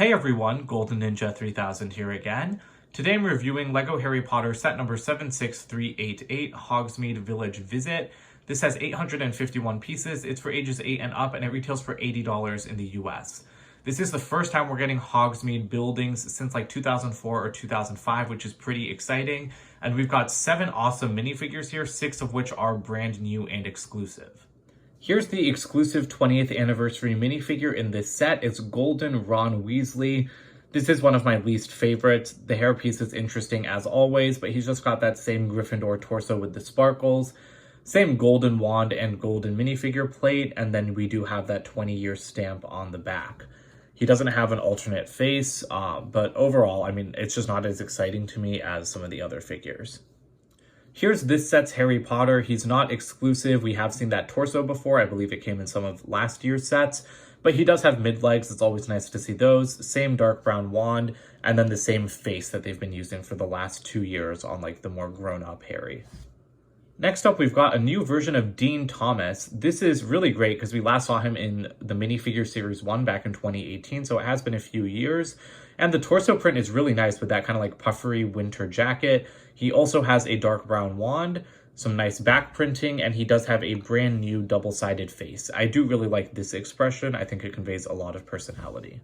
Hey everyone, Golden Ninja 3000 here again. Today I'm reviewing LEGO Harry Potter set number 76388, Hogsmeade Village Visit. This has 851 pieces, it's for ages 8 and up, and it retails for $80 in the US. This is the first time we're getting Hogsmeade buildings since like 2004 or 2005, which is pretty exciting. And we've got 7 awesome minifigures here, 6 of which are brand new and exclusive. Here's the exclusive 20th anniversary minifigure in this set. It's Golden Ron Weasley. This is one of my least favorites. The hairpiece is interesting as always, but he's just got that same Gryffindor torso with the sparkles. Same golden wand and golden minifigure plate, and then we do have that 20-year stamp on the back. He doesn't have an alternate face, but overall, I mean, it's just not as exciting to me as some of the other figures. Here's this set's Harry Potter. He's not exclusive. We have seen that torso before. I believe it came in some of last year's sets, but he does have mid-legs. It's always nice to see those. Same dark brown wand, and then the same face that they've been using for the last 2 years on like the more grown-up Harry. Next up, we've got a new version of Dean Thomas. This is really great because we last saw him in the minifigure series 1 back in 2018, so it has been a few years. And the torso print is really nice with that kind of like puffery winter jacket. He also has a dark brown wand, some nice back printing, and he does have a brand new double-sided face. I do really like this expression. I think it conveys a lot of personality.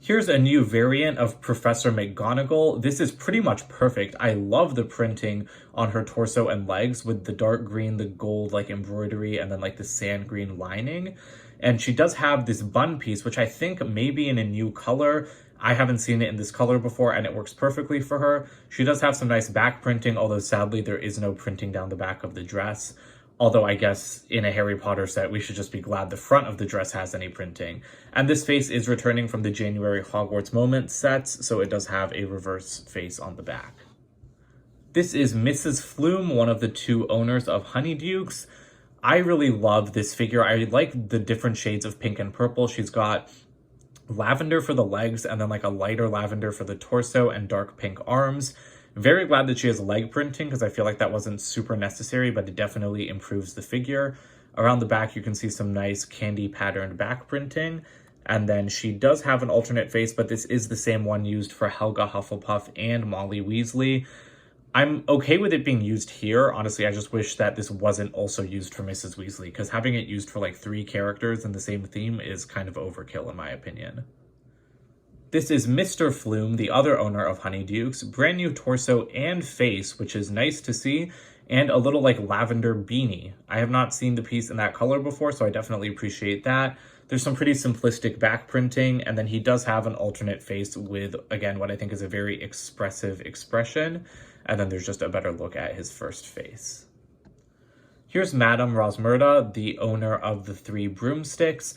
Here's a new variant of Professor McGonagall. This is pretty much perfect. I love the printing on her torso and legs with the dark green, the gold like embroidery, and then like the sand green lining. And she does have this bun piece, which I think may be in a new color. I haven't seen it in this color before, and it works perfectly for her. She does have some nice back printing, although sadly there is no printing down the back of the dress. Although I guess in a Harry Potter set, we should just be glad the front of the dress has any printing. And this face is returning from the January Hogwarts Moments sets, so it does have a reverse face on the back. This is Mrs. Flume, one of the 2 owners of Honeydukes. I really love this figure. I like the different shades of pink and purple. She's got lavender for the legs, and then like a lighter lavender for the torso, and dark pink arms. Very glad that she has leg printing because I feel like that wasn't super necessary, but it definitely improves the figure. Around the back, you can see some nice candy patterned back printing. And then she does have an alternate face, but this is the same one used for Helga Hufflepuff and Molly Weasley. I'm okay with it being used here. Honestly, I just wish that this wasn't also used for Mrs. Weasley, because having it used for like 3 characters in the same theme is kind of overkill in my opinion. This is Mr. Flume, the other owner of Honeydukes. Brand new torso and face, which is nice to see, and a little like lavender beanie. I have not seen the piece in that color before, so I definitely appreciate that. There's some pretty simplistic back printing, and then he does have an alternate face with, again, what I think is a very expressive expression, and then there's just a better look at his first face. Here's Madame Rosmerta, the owner of the 3 Broomsticks.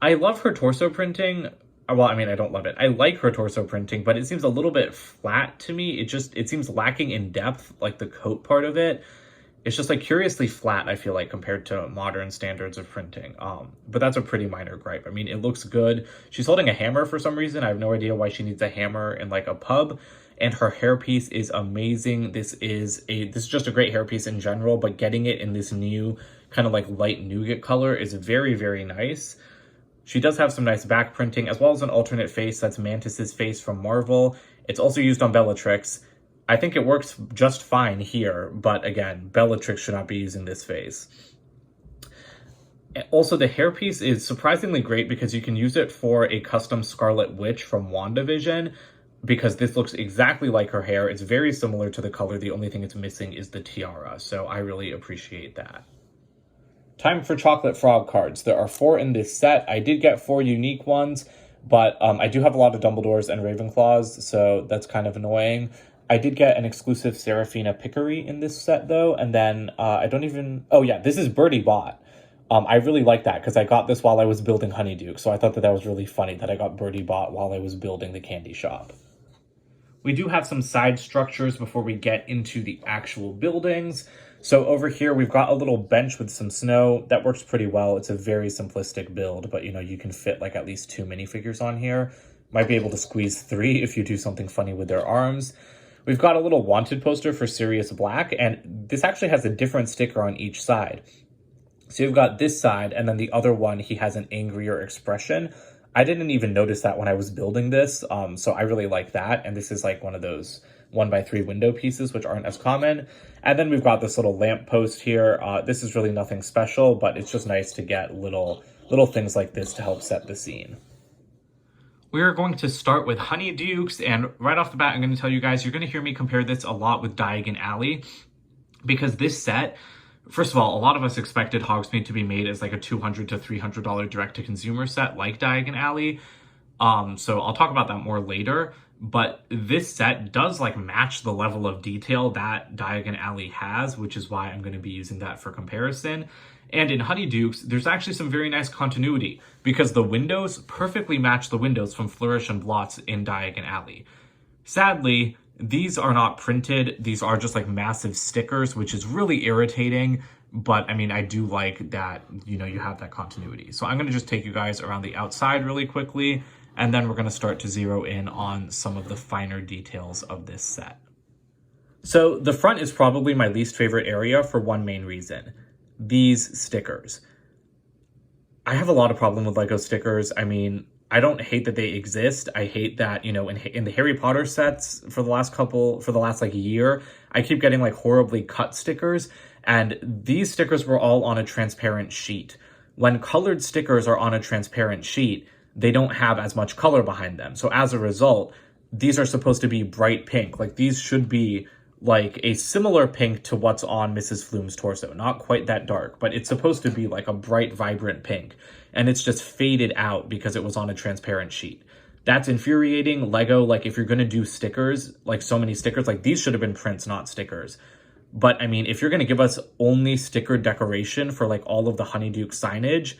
I love her torso printing. Well, I mean, I don't love it. I like her torso printing, but it seems a little bit flat to me. It seems lacking in depth, like the coat part of it. It's just like curiously flat, I feel like, compared to modern standards of printing. But that's a pretty minor gripe. I mean, it looks good. She's holding a hammer for some reason. I have no idea why she needs a hammer in like a pub. And her hairpiece is amazing. This is just a great hairpiece in general, but getting it in this new kind of like light nougat color is very, very nice. She does have some nice back printing, as well as an alternate face. That's Mantis's face from Marvel. It's also used on Bellatrix. I think it works just fine here, but again, Bellatrix should not be using this face. Also, the hairpiece is surprisingly great because you can use it for a custom Scarlet Witch from WandaVision, because this looks exactly like her hair. It's very similar to the color. The only thing it's missing is the tiara, so I really appreciate that. Time for chocolate frog cards. There are 4 in this set. I did get 4 unique ones, but I do have a lot of Dumbledores and Ravenclaws, so that's kind of annoying. I did get an exclusive Serafina Pickery in this set, though, and then oh yeah, this is Birdie Bot. I really like that because I got this while I was building Honeyduke, so I thought that was really funny that I got Birdie Bot while I was building the candy shop. We do have some side structures before we get into the actual buildings. So over here, we've got a little bench with some snow. That works pretty well. It's a very simplistic build, but you can fit like at least 2 minifigures on here. Might be able to squeeze 3 if you do something funny with their arms. We've got a little wanted poster for Sirius Black, and this actually has a different sticker on each side. So you've got this side, and then the other one, he has an angrier expression. I didn't even notice that when I was building this, so I really like that. And this is like one of those 1x3 window pieces, which aren't as common. And then we've got this little lamp post here. This is really nothing special, but it's just nice to get little things like this to help set the scene. We are going to start with Honeydukes, and right off the bat, I'm going to tell you guys, you're going to hear me compare this a lot with Diagon Alley, because this set, first of all, a lot of us expected Hogsmeade to be made as like a $200 to $300 direct-to-consumer set like Diagon Alley. So I'll talk about that more later, but this set does like match the level of detail that Diagon Alley has, which is why I'm going to be using that for comparison. And in Honeydukes, there's actually some very nice continuity because the windows perfectly match the windows from Flourish and Blots in Diagon Alley. Sadly, these are not printed. These are just like massive stickers, which is really irritating. But I mean, I do like that, you know, you have that continuity. So I'm going to just take you guys around the outside really quickly, and then we're going to start to zero in on some of the finer details of this set. So the front is probably my least favorite area for one main reason. These stickers. I have a lot of problem with Lego stickers. I mean, I don't hate that they exist. I hate that, you know, in the Harry Potter sets for the last like year, I keep getting like horribly cut stickers, and these stickers were all on a transparent sheet. When colored stickers are on a transparent sheet, they don't have as much color behind them. So as a result, these are supposed to be bright pink. Like these should be like a similar pink to what's on Mrs. Flume's torso. Not quite that dark, but it's supposed to be like a bright, vibrant pink. And it's just faded out because it was on a transparent sheet. That's infuriating. Lego, like if you're going to do stickers, like so many stickers, like these should have been prints, not stickers. But I mean, if you're going to give us only sticker decoration for like all of the Honeyduke signage,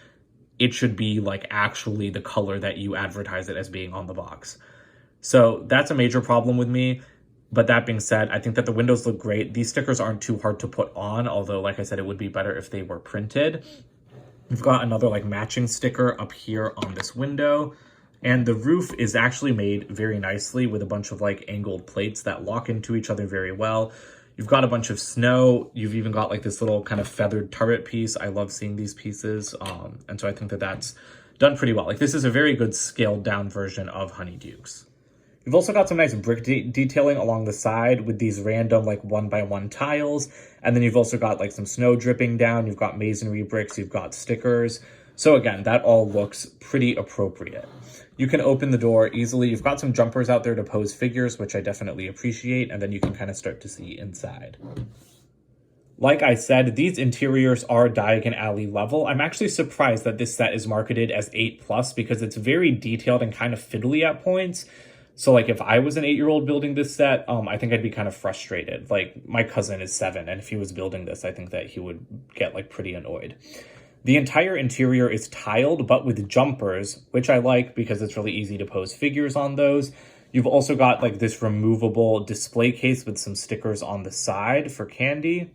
it should be like actually the color that you advertise it as being on the box. So that's a major problem with me. But that being said, I think that the windows look great. These stickers aren't too hard to put on, although like I said, it would be better if they were printed. We've got another like matching sticker up here on this window. And the roof is actually made very nicely with a bunch of like angled plates that lock into each other very well. You've got a bunch of snow. You've even got like this little kind of feathered turret piece. I love seeing these pieces. And so I think that that's done pretty well. Like this is a very good scaled down version of Honeydukes. You've also got some nice brick detailing along the side with these random like 1x1 tiles. And then you've also got like some snow dripping down. You've got masonry bricks. You've got stickers. So again, that all looks pretty appropriate. You can open the door easily. You've got some jumpers out there to pose figures, which I definitely appreciate. And then you can kind of start to see inside. Like I said, these interiors are Diagon Alley level. I'm actually surprised that this set is marketed as 8+ because it's very detailed and kind of fiddly at points. So like if I was an 8-year-old building this set, I think I'd be kind of frustrated. Like my cousin is 7, and if he was building this, I think that he would get like pretty annoyed. The entire interior is tiled, but with jumpers, which I like because it's really easy to pose figures on those. You've also got like this removable display case with some stickers on the side for candy.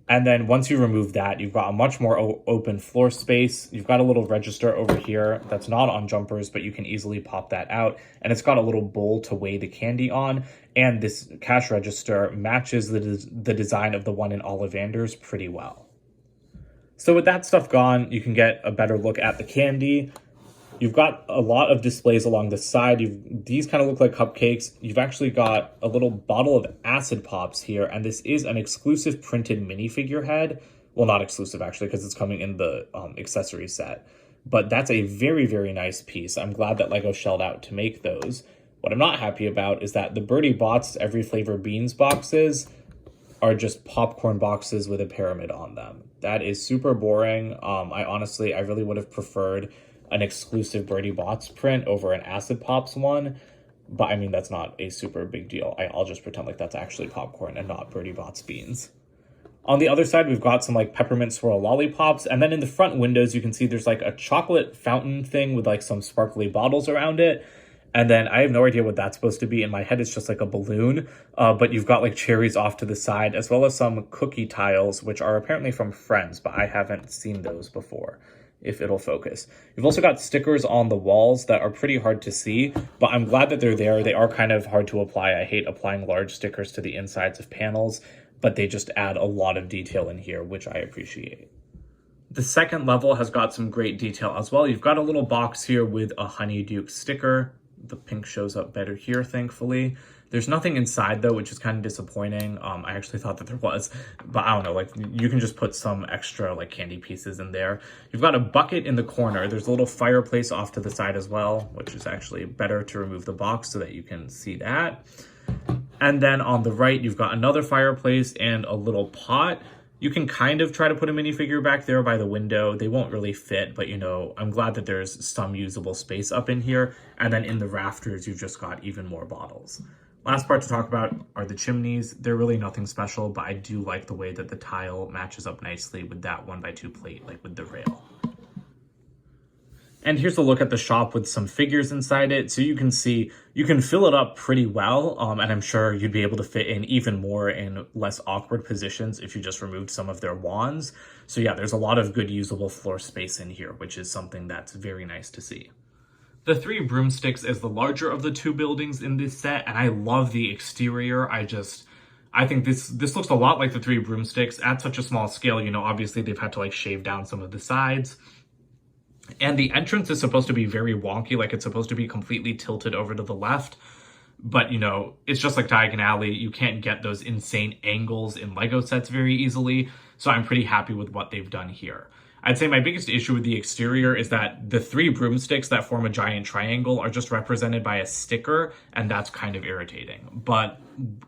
And then once you remove that, you've got a much more open floor space. You've got a little register over here that's not on jumpers, but you can easily pop that out. And it's got a little bowl to weigh the candy on. And this cash register matches the design of the one in Ollivander's pretty well. So with that stuff gone, you can get a better look at the candy. You've got a lot of displays along the side. These kind of look like cupcakes. You've actually got a little bottle of acid pops here, and this is an exclusive printed minifigure head. Well, not exclusive actually, because it's coming in the accessory set. But that's a very, very nice piece. I'm glad that Lego shelled out to make those. What I'm not happy about is that the Birdie Bots Every Flavor Beans boxes are just popcorn boxes with a pyramid on them. That is super boring. I really would have preferred an exclusive Birdie Bots print over an Acid Pops one. But I mean, that's not a super big deal. I'll just pretend like that's actually popcorn and not Birdie Bots beans. On the other side, we've got some like peppermint swirl lollipops. And then in the front windows, you can see there's like a chocolate fountain thing with like some sparkly bottles around it. And then I have no idea what that's supposed to be. In my head, it's just like a balloon. But you've got like cherries off to the side, as well as some cookie tiles, which are apparently from Friends, but I haven't seen those before, if it'll focus. You've also got stickers on the walls that are pretty hard to see, but I'm glad that they're there. They are kind of hard to apply. I hate applying large stickers to the insides of panels, but they just add a lot of detail in here, which I appreciate. The second level has got some great detail as well. You've got a little box here with a Honeyduke sticker. The pink shows up better here, thankfully. There's nothing inside though, which is kind of disappointing. I actually thought that there was, but I don't know, like you can just put some extra like candy pieces in there. You've got a bucket in the corner. There's a little fireplace off to the side as well, which is actually better to remove the box so that you can see that. And then on the right, you've got another fireplace and a little pot. You can kind of try to put a minifigure back there by the window. They won't really fit, but you know, I'm glad that there's some usable space up in here. And then in the rafters, you've just got even more bottles. Last part to talk about are the chimneys. They're really nothing special, but I do like the way that the tile matches up nicely with that 1x2 plate, like with the rail. And here's a look at the shop with some figures inside it. So you can see, you can fill it up pretty well. And I'm sure you'd be able to fit in even more in less awkward positions if you just removed some of their wands. So yeah, there's a lot of good usable floor space in here, which is something that's very nice to see. The 3 Broomsticks is the larger of the 2 buildings in this set, and I love the exterior. I think this looks a lot like the 3 Broomsticks at such a small scale. You know, obviously they've had to like shave down some of the sides. And the entrance is supposed to be very wonky, like it's supposed to be completely tilted over to the left. But, you know, it's just like Diagon Alley. You can't get those insane angles in Lego sets very easily. So I'm pretty happy with what they've done here. I'd say my biggest issue with the exterior is that the 3 Broomsticks that form a giant triangle are just represented by a sticker, and that's kind of irritating. But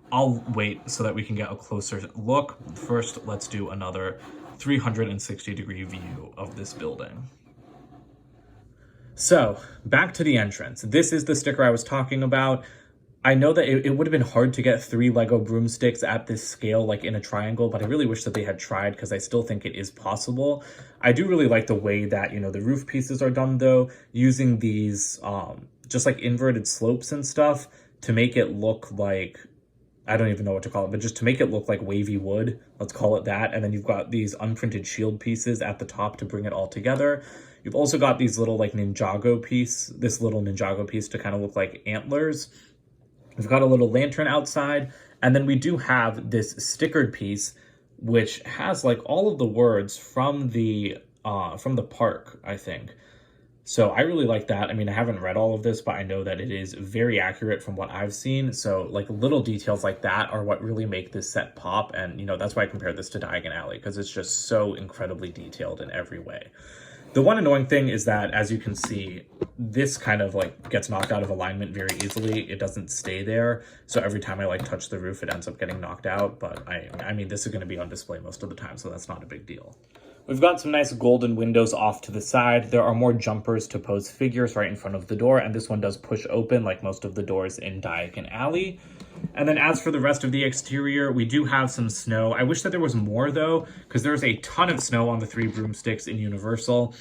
I'll wait so that we can get a closer look. First, let's do another 360-degree view of this building. So, back to the entrance. This is the sticker I was talking about. I know that it would have been hard to get 3 Lego Broomsticks at this scale, like in a triangle, but I really wish that they had tried because I still think it is possible. I do really like the way that, you know, the roof pieces are done though, using these just like inverted slopes and stuff to make it look like, I don't even know what to call it, but just to make it look like wavy wood, let's call it that. And then you've got these unprinted shield pieces at the top to bring it all together. You've also got these little like Ninjago piece, this little Ninjago piece to kind of look like antlers. We've got a little lantern outside, and then we do have this stickered piece, which has like all of the words from the park, I think. So I really like that. I mean, I haven't read all of this, but I know that it is very accurate from what I've seen. So like little details like that are what really make this set pop. And, you know, that's why I compare this to Diagon Alley, because it's just so incredibly detailed in every way. The one annoying thing is that, as you can see, this kind of like gets knocked out of alignment very easily. It doesn't stay there. So every time I like touch the roof, it ends up getting knocked out. But I mean, this is going to be on display most of the time, so that's not a big deal. We've got some nice golden windows off to the side. There are more jumpers to pose figures right in front of the door, and this one does push open like most of the doors in Diagon Alley. And then as for the rest of the exterior, we do have some snow. I wish that there was more though, because there's a ton of snow on the 3 Broomsticks in Universal.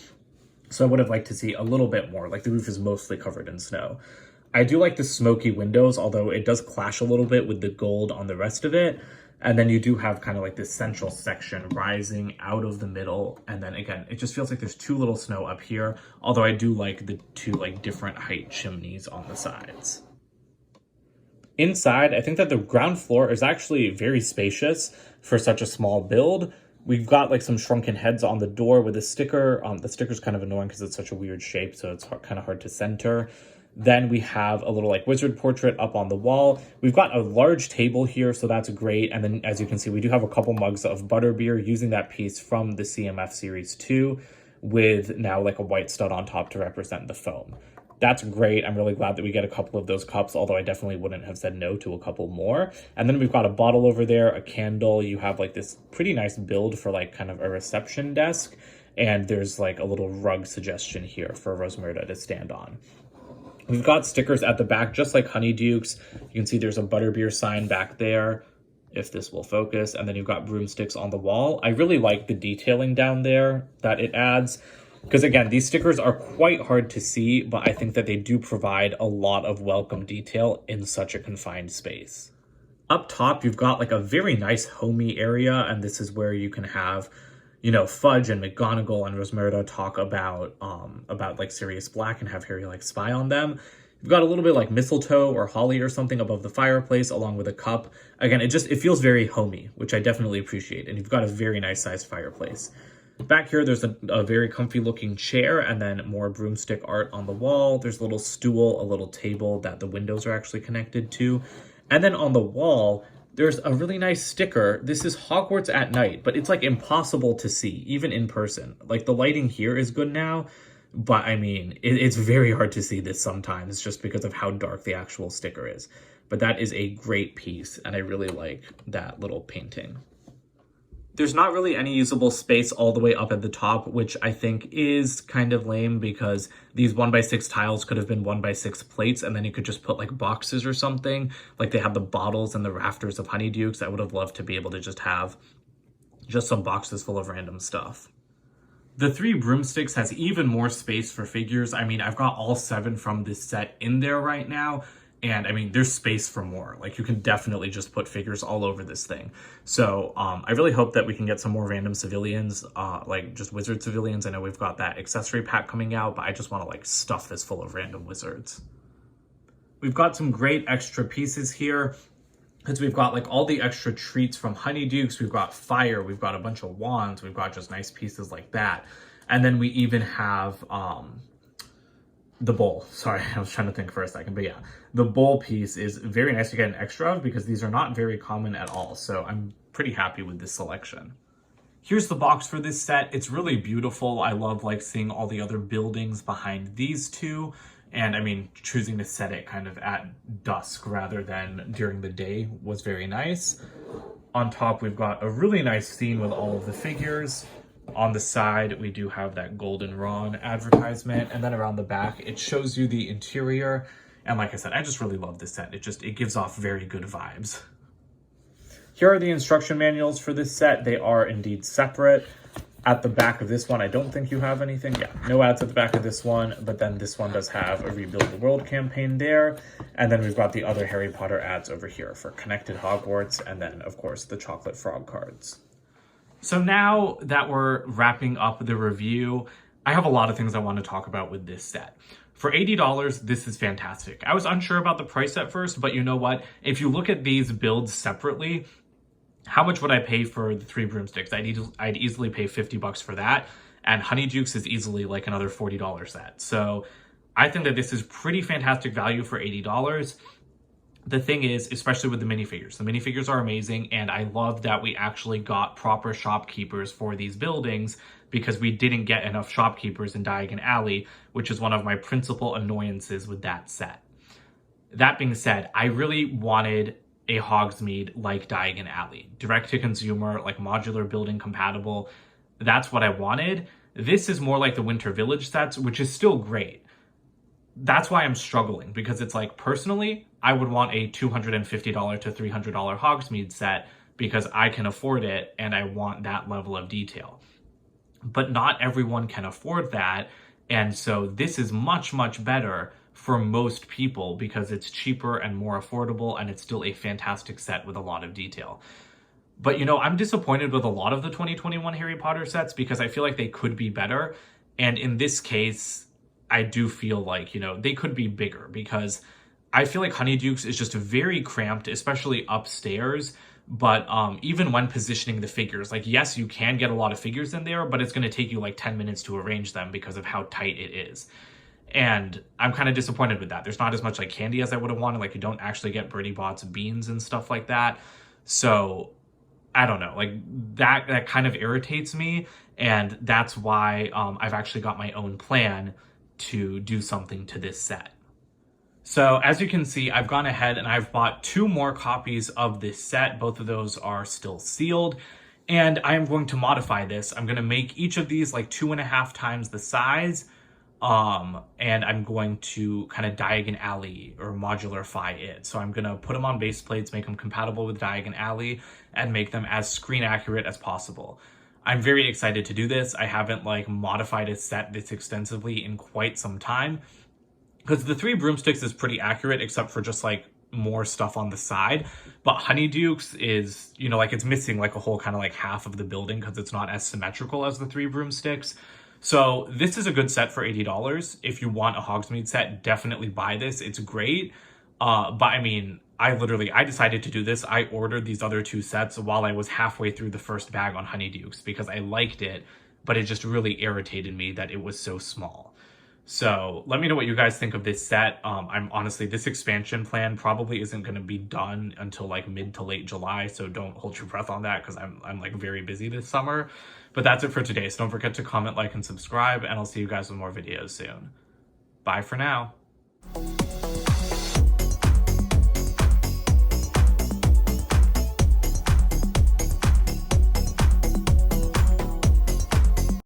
So I would have liked to see a little bit more, like the roof is mostly covered in snow. I do like the smoky windows, although it does clash a little bit with the gold on the rest of it. And then you do have kind of like this central section rising out of the middle. And then again, it just feels like there's too little snow up here. Although I do like the 2 like different height chimneys on the sides. Inside, I think that the ground floor is actually very spacious for such a small build. We've got like some shrunken heads on the door with a sticker. The sticker's kind of annoying because it's such a weird shape, so it's kind of hard to center. Then we have a little like wizard portrait up on the wall. We've got a large table here, so that's great. And then as you can see, we do have a couple mugs of butterbeer using that piece from the CMF Series 2 with now like a white stud on top to represent the foam. That's great. I'm really glad that we get a couple of those cups, although I definitely wouldn't have said no to a couple more. And then we've got a bottle over there, a candle. You have like this pretty nice build for like kind of a reception desk. And there's like a little rug suggestion here for Rosmerta to stand on. We've got stickers at the back, just like Honeydukes. You can see there's a butterbeer sign back there, if this will focus. And then you've got broomsticks on the wall. I really like the detailing down there that it adds. Because again, these stickers are quite hard to see, but I think that they do provide a lot of welcome detail in such a confined space. Up top, you've got like a very nice homey area, and this is where you can have, you know, Fudge and McGonagall and Rosmerta talk about like Sirius Black and have Harry like spy on them. You've got a little bit like mistletoe or holly or something above the fireplace along with a cup. Again, it feels very homey, which I definitely appreciate. And you've got a very nice sized fireplace. Back here, there's a very comfy looking chair and then more broomstick art on the wall. There's a little stool, a little table that the windows are actually connected to. And then on the wall, there's a really nice sticker. This is Hogwarts at night, but it's like impossible to see, even in person. Like the lighting here is good now, but I mean, it's very hard to see this sometimes just because of how dark the actual sticker is. But that is a great piece, and I really like that little painting. There's not really any usable space all the way up at the top, which I think is kind of lame because these 1x6 tiles could have been 1x6 plates, and then you could just put like boxes or something. Like they have the bottles and the rafters of Honeydukes. I would have loved to be able to just have just some boxes full of random stuff. The 3 Broomsticks has even more space for figures. I mean, I've got all 7 from this set in there right now. And I mean, there's space for more. Like you can definitely just put figures all over this thing. So I really hope that we can get some more random civilians, like just wizard civilians. I know we've got that accessory pack coming out, but I just want to like stuff this full of random wizards. We've got some great extra pieces here because we've got like all the extra treats from Honeydukes. We've got fire, we've got a bunch of wands, we've got just nice pieces like that. And then we even have the bowl. Sorry, I was trying to think for a second, but yeah, the bowl piece is very nice to get an extra of because these are not very common at all. So I'm pretty happy with this selection. Here's the box for this set. It's really beautiful. I love like seeing all the other buildings behind these two. And I mean, choosing to set it kind of at dusk rather than during the day was very nice. On top, we've got a really nice scene with all of the figures. On the side, we do have that goldenrod advertisement, and then around the back, it shows you the interior. And like I said, I just really love this set. It gives off very good vibes. Here are the instruction manuals for this set. They are indeed separate. At the back of this one, I don't think you have anything. Yeah, no ads at the back of this one, but then this one does have a Rebuild the World campaign there. And then we've got the other Harry Potter ads over here for Connected Hogwarts, and then, of course, the Chocolate Frog cards. So now that we're wrapping up the review, I have a lot of things I want to talk about with this set. For $80, this is fantastic. I was unsure about the price at first, but you know what? If you look at these builds separately, how much would I pay for the 3 Broomsticks? I'd easily pay $50 for that, and Honeydukes is easily like another $40 set. So I think that this is pretty fantastic value for $80. The thing is, especially with the minifigures are amazing, and I love that we actually got proper shopkeepers for these buildings because we didn't get enough shopkeepers in Diagon Alley, which is one of my principal annoyances with that set. That being said, I really wanted a Hogsmeade like Diagon Alley. Direct to consumer, like modular building compatible. That's what I wanted. This is more like the Winter Village sets, which is still great. That's why I'm struggling, because it's like, personally, I would want a $250 to $300 Hogsmeade set because I can afford it and I want that level of detail. But not everyone can afford that, and so this is much, much better for most people because it's cheaper and more affordable, and it's still a fantastic set with a lot of detail. But, you know, I'm disappointed with a lot of the 2021 Harry Potter sets because I feel like they could be better, and in this case, I do feel like, you know, they could be bigger because I feel like Honeydukes is just very cramped, especially upstairs. But even when positioning the figures, like, yes, you can get a lot of figures in there, but it's going to take you like 10 minutes to arrange them because of how tight it is. And I'm kind of disappointed with that. There's not as much like candy as I would have wanted. Like, you don't actually get Bertie Bott's beans and stuff like that. So I don't know, like that kind of irritates me. And that's why I've actually got my own plan to do something to this set. So as you can see, I've gone ahead and I've bought 2 more copies of this set. Both of those are still sealed, and I am going to modify this. I'm going to make each of these like 2.5 times the size, and I'm going to kind of Diagon Alley or modularify it. So I'm going to put them on base plates, make them compatible with Diagon Alley, and make them as screen accurate as possible. I'm very excited to do this. I haven't like modified a set this extensively in quite some time, because the 3 Broomsticks is pretty accurate except for just like more stuff on the side. But Honeydukes is, you know, like it's missing like a whole kind of like half of the building because it's not as symmetrical as the 3 Broomsticks. So this is a good set for $80. If you want a Hogsmeade set, definitely buy this. It's great. But I mean, I decided to do this. I ordered these other 2 sets while I was halfway through the first bag on Honeydukes because I liked it but it just really irritated me that it was so small. So let me know what you guys think of this set. I'm honestly, this expansion plan probably isn't going to be done until like mid to late July, so don't hold your breath on that because I'm like very busy this summer. But that's it for today. So don't forget to comment, like, and subscribe, and I'll see you guys with more videos soon. Bye for now.